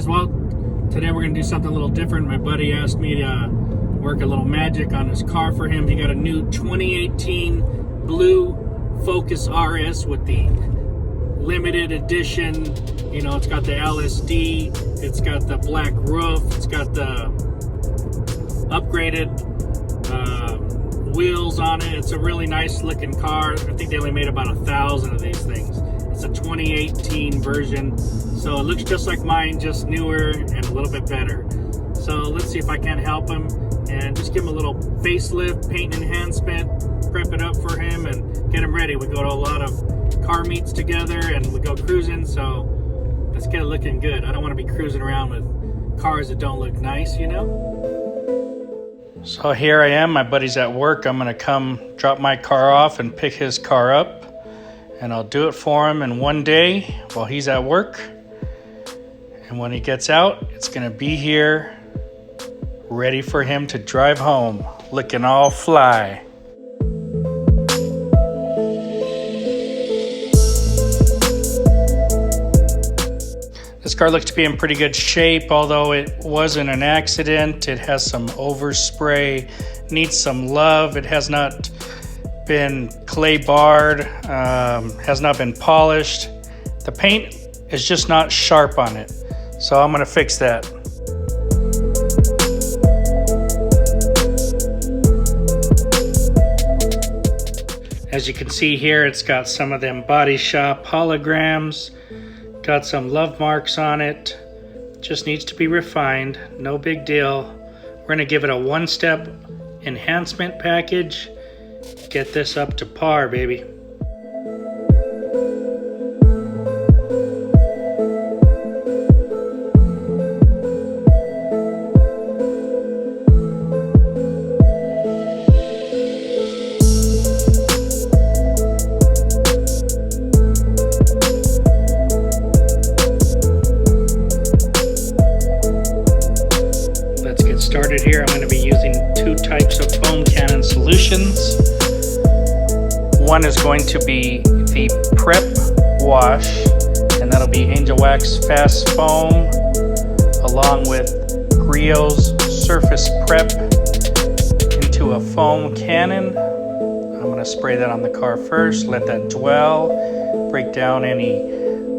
Well, today we're going to do something a little different. My buddy asked me to work a little magic on his car for him. He got a new 2018 blue Focus RS with the limited edition. You know, it's got the LSD, it's got the black roof, it's got the upgraded wheels on it. It's a really nice looking car. I think they only made about 1,000 of these things. It's a 2018 version, so it looks just like mine, just newer and a little bit better. So let's see if I can help him and just give him a little facelift, paint enhancement, prep it up for him and get him ready. We go to a lot of car meets together and we go cruising, so let's get it looking good. I don't want to be cruising around with cars that don't look nice, you know? So here I am, my buddy's at work. I'm gonna come drop my car off and pick his car up, and I'll do it for him in one day while he's at work. And when he gets out, it's gonna be here ready for him to drive home, looking all fly. This car looks to be in pretty good shape, although it wasn't an accident. It has some overspray, needs some love. It has not been clay barred, has not been polished. The paint is just not sharp on it, so I'm gonna fix that. As you can see here, it's got some of them body shop holograms. Got some love marks on it. Just needs to be refined. No big deal. We're going to give it a one-step enhancement package. Get this up to par, baby. Started here, I'm going to be using two types of foam cannon solutions. One is going to be the prep wash, and that'll be Angel Wax Fast Foam along with Griot's Surface Prep into a foam cannon. I'm going to spray that on the car first, let that dwell, break down any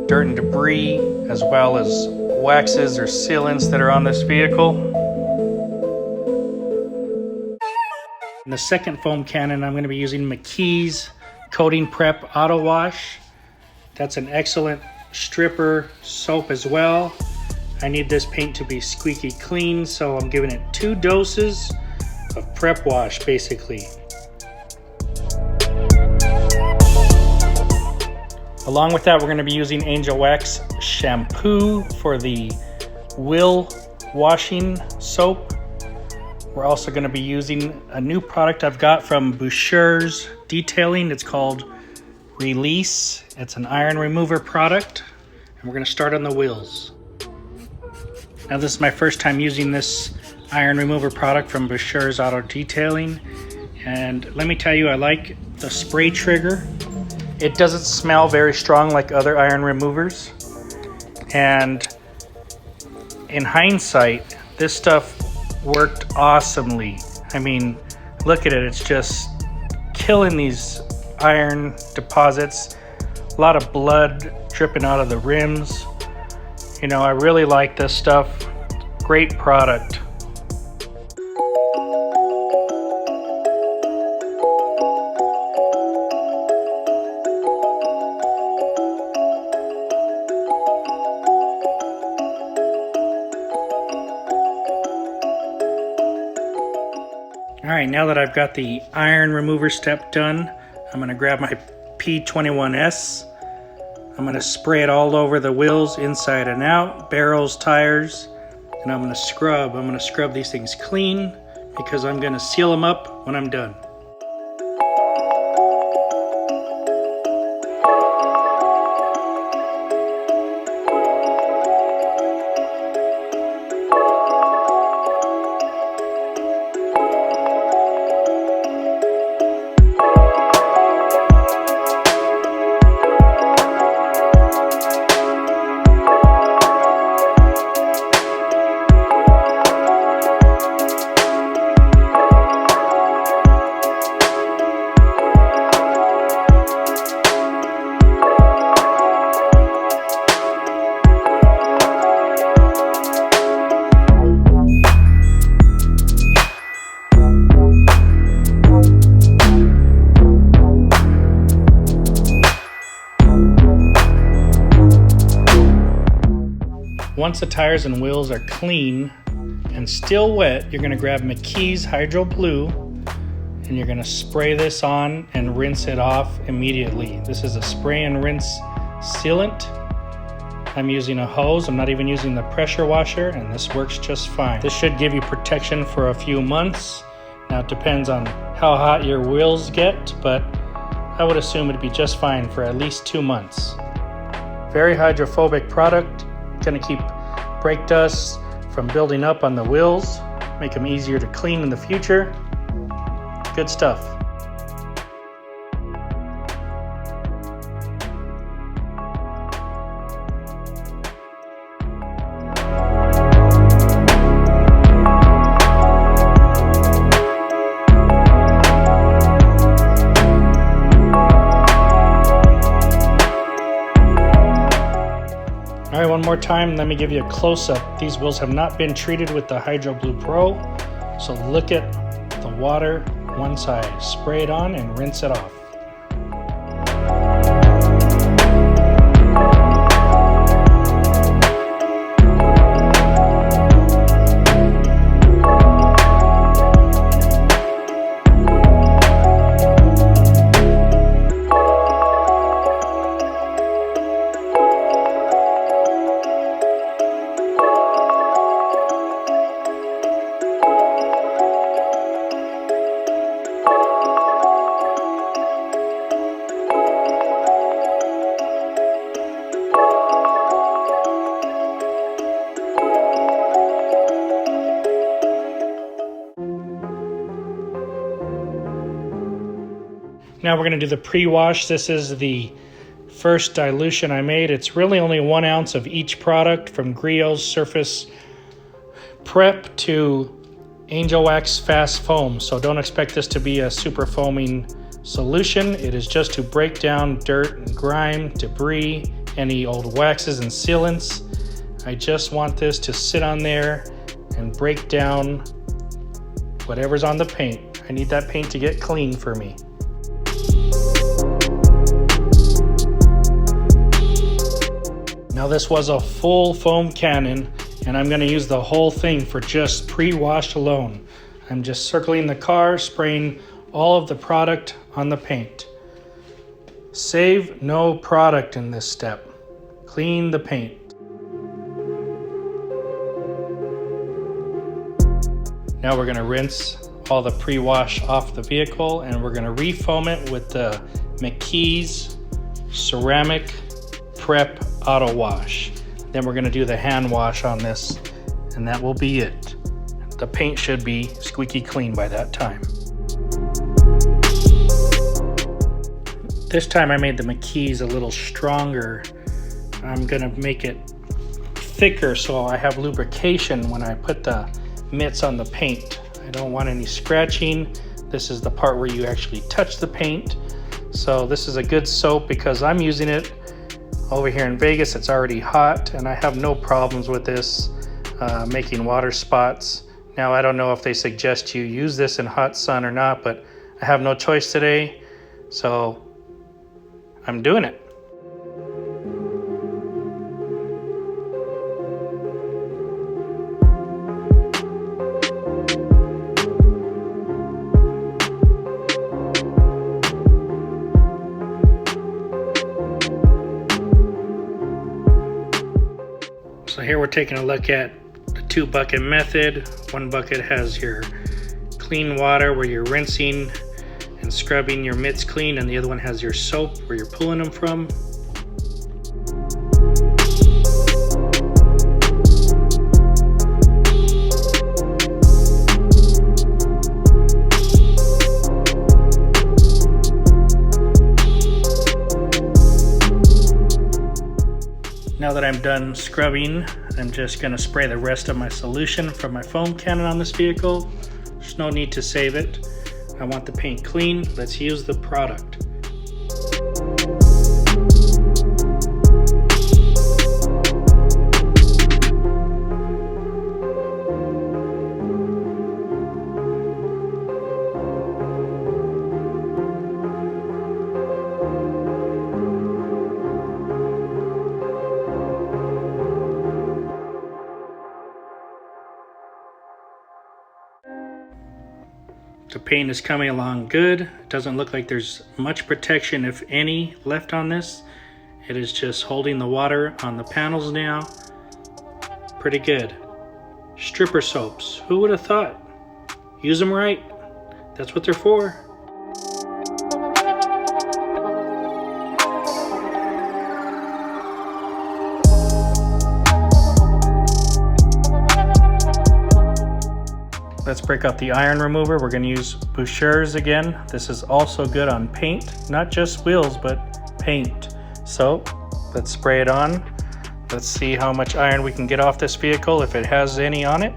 dirt and debris as well as waxes or sealants that are on this vehicle. In the second foam cannon, I'm going to be using McKee's Coating Prep Auto Wash. That's an excellent stripper soap as well. I need this paint to be squeaky clean, so I'm giving it 2 doses of prep wash, basically. Along with that, we're going to be using Angel Wax shampoo for the wheel washing soap. We're also going to be using a new product I've got from Boucher's Detailing. It's called Release. It's an iron remover product, and we're going to start on the wheels. Now, this is my first time using this iron remover product from Boucher's Auto Detailing, and let me tell you, I like the spray trigger. It doesn't smell very strong like other iron removers, and in hindsight, this stuff worked awesomely. I mean, look at it, it's just killing these iron deposits. A lot of blood dripping out of the rims. You know, I really like this stuff. Great product. Alright, now that I've got the iron remover step done, I'm going to grab my P21S. I'm going to spray it all over the wheels, inside and out, barrels, tires, and I'm going to scrub. I'm going to scrub these things clean because I'm going to seal them up when I'm done. once the tires and wheels are clean and still wet, you're going to grab McKee's Hydro Blue and you're going to spray this on and rinse it off immediately. This is a spray and rinse sealant. I'm using a hose. I'm not even using the pressure washer, and this works just fine. This should give you protection for a few months. Now it depends on how hot your wheels get, but I would assume it'd be just fine for at least 2 months. Very hydrophobic product. Going to keep brake dust from building up on the wheels, make them easier to clean in the future. Good stuff. All right, one more time, let me give you a close-up. These wheels have not been treated with the Hydro Blue Pro, so look at the water once I spray it on and rinse it off. Now we're going to do the pre-wash. This is the first dilution I made. It's really only 1 ounce of each product, from Griot's Surface Prep to Angel Wax Fast Foam. So don't expect this to be a super foaming solution. It is just to break down dirt and grime, debris, any old waxes and sealants. I just want this to sit on there and break down whatever's on the paint. I need that paint to get clean for me. Now this was a full foam cannon, and I'm going to use the whole thing for just pre-wash alone. I'm just circling the car, spraying all of the product on the paint. Save no product in this step. Clean the paint. Now we're going to rinse all the pre-wash off the vehicle, and we're going to re-foam it with the McKee's Ceramic Prep Auto Wash. Then we're going to do the hand wash on this, and that will be it. The paint should be squeaky clean by that time. This time I made the McKee's a little stronger. I'm going to make it thicker so I have lubrication when I put the mitts on the paint. I don't want any scratching. This is the part where you actually touch the paint. So this is a good soap because I'm using it over here in Vegas. It's already hot and I have no problems with this making water spots. Now I don't know if they suggest you use this in hot sun or not, but I have no choice today, so I'm doing it. So here we're taking a look at the 2-bucket method. 1 bucket has your clean water where you're rinsing and scrubbing your mitts clean, and the other one has your soap where you're pulling them from. Now that I'm done scrubbing, I'm just going to spray the rest of my solution from my foam cannon on this vehicle. There's no need to save it. I want the paint clean. Let's use the product. The paint is coming along good. It doesn't look like there's much protection, if any, left on this. It is just holding the water on the panels now. Pretty good. Stripper soaps. Who would have thought? Use them right. That's what they're for. Let's break out the iron remover. We're going to use Boucher's again. This is also good on paint, not just wheels, but paint. So let's spray it on. Let's see how much iron we can get off this vehicle, if it has any on it.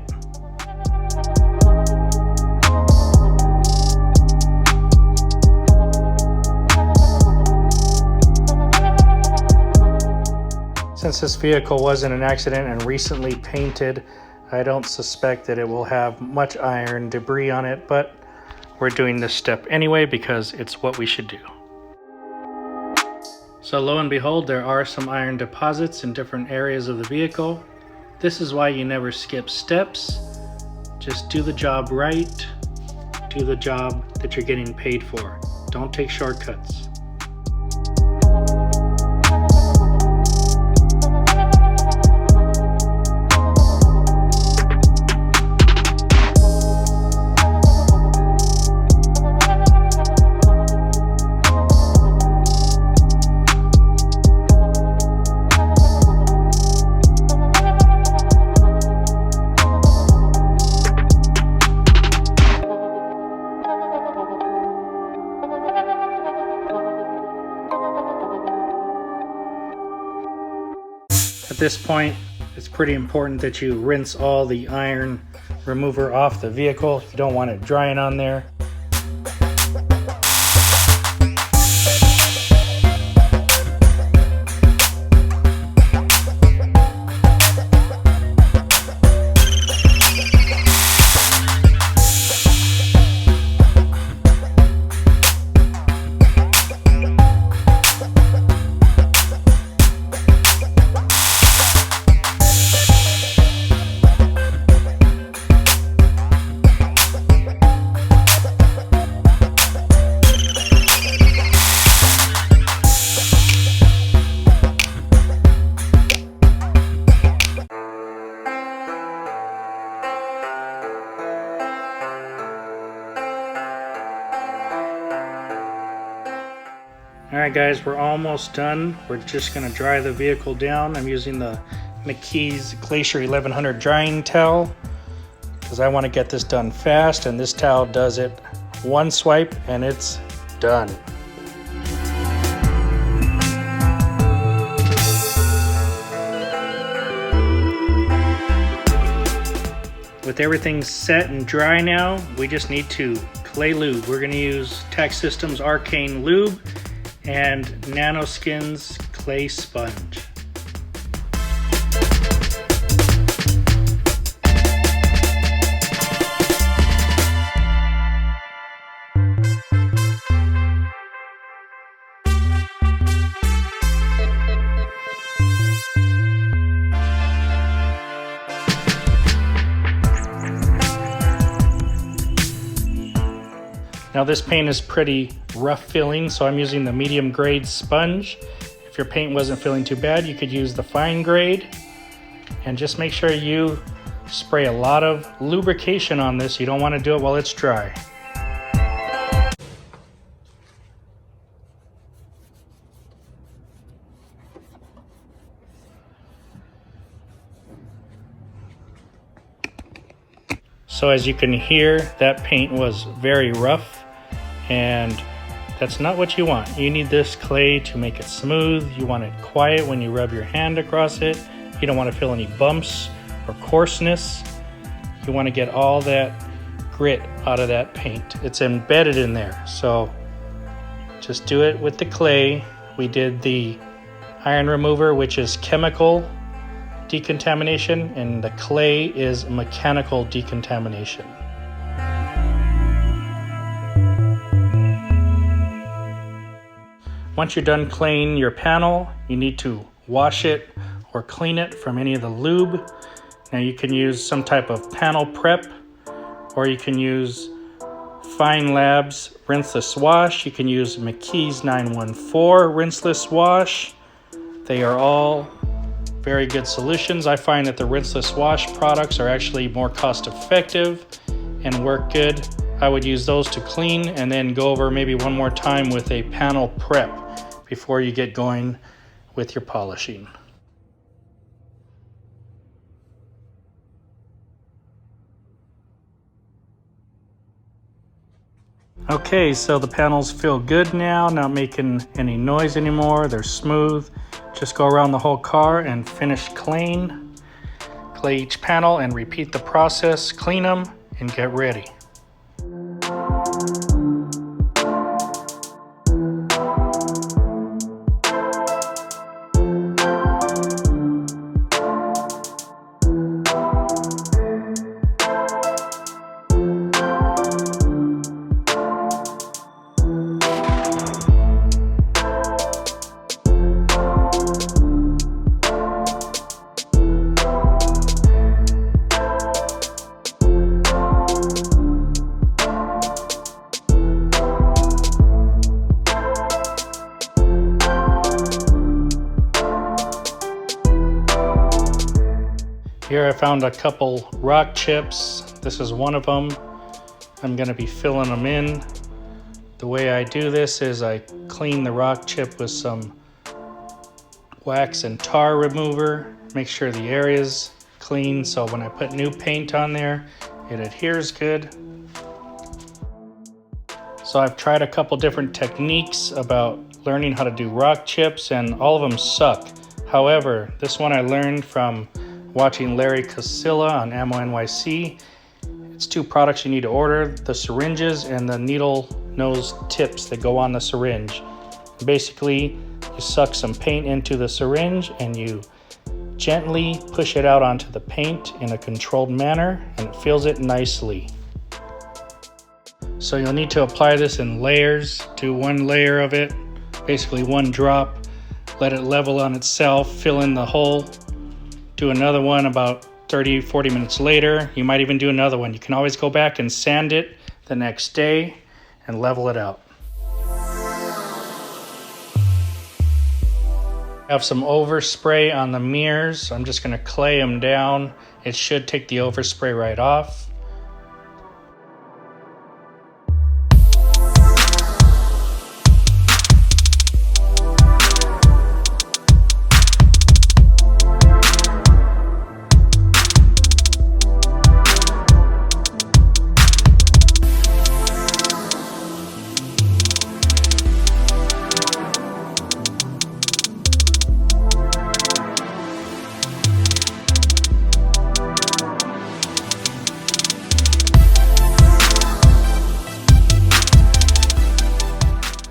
Since this vehicle was in an accident and recently painted, I don't suspect that it will have much iron debris on it, but we're doing this step anyway because it's what we should do. So lo and behold, there are some iron deposits in different areas of the vehicle. This is why you never skip steps. Just do the job right. Do the job that you're getting paid for. Don't take shortcuts. At this point, it's pretty important that you rinse all the iron remover off the vehicle. You don't want it drying on there. Alright guys, we're almost done. We're just going to dry the vehicle down. I'm using the McKee's Glacier 1100 drying towel because I want to get this done fast, and this towel does it one swipe and it's done. With everything set and dry now, we just need to clay lube. We're going to use Tax Systems Arcane Lube and Nanoskin's clay sponge. Now this paint is pretty rough filling, so I'm using the medium grade sponge. If your paint wasn't feeling too bad, you could use the fine grade. And just make sure you spray a lot of lubrication on this. You don't want to do it while it's dry. So as you can hear, that paint was very rough, and that's not what you want. You need this clay to make it smooth. You want it quiet when you rub your hand across it. You don't want to feel any bumps or coarseness. You want to get all that grit out of that paint. It's embedded in there, so just do it with the clay. We did the iron remover, which is chemical decontamination, and the clay is mechanical decontamination. Once you're done cleaning your panel, you need to wash it or clean it from any of the lube. Now you can use some type of panel prep, or you can use Fine Labs Rinseless Wash. You can use McKee's 914 Rinseless Wash. They are all very good solutions. I find that the rinseless wash products are actually more cost effective and work good. I would use those to clean and then go over maybe one more time with a panel prep before you get going with your polishing. Okay, so the panels feel good now, not making any noise anymore. They're smooth. Just go around the whole car and finish clean. Clay each panel and repeat the process. Clean them and get ready. Here I found a couple rock chips. This is one of them. I'm going to be filling them in. The way I do this is I clean the rock chip with some wax and tar remover. Make sure the area is clean so when I put new paint on there, it adheres good. So I've tried a couple different techniques about learning how to do rock chips and all of them suck. However, this one I learned from watching Larry Casilla on Ammo NYC. It's two products you need to order, the syringes and the needle nose tips that go on the syringe. Basically, you suck some paint into the syringe and you gently push it out onto the paint in a controlled manner and it fills it nicely. So you'll need to apply this in layers. Do one layer of it, basically one drop, let it level on itself, fill in the hole. Do another one about 30-40 minutes later. You might even do another one. You can always go back and sand it the next day and level it out. I have some overspray on the mirrors. I'm just going to clay them down. It should take the overspray right off.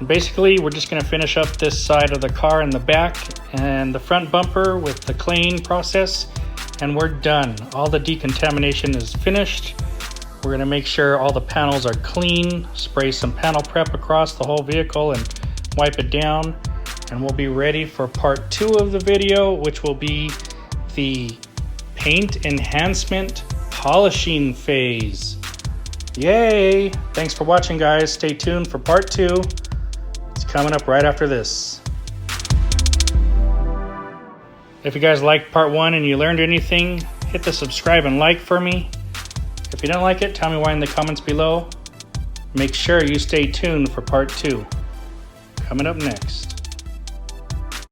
Basically, we're just going to finish up this side of the car in the back and the front bumper with the clean process, and we're done. All the decontamination is finished. We're going to make sure all the panels are clean, spray some panel prep across the whole vehicle and wipe it down, and we'll be ready for part 2 of the video, which will be the paint enhancement polishing phase. Yay! Thanks for watching, guys. Stay tuned for part 2. Coming up right after this. If you guys liked part 1 and you learned anything, hit the subscribe and like for me. If you don't like it, tell me why in the comments below. Make sure you stay tuned for part 2. Coming up next.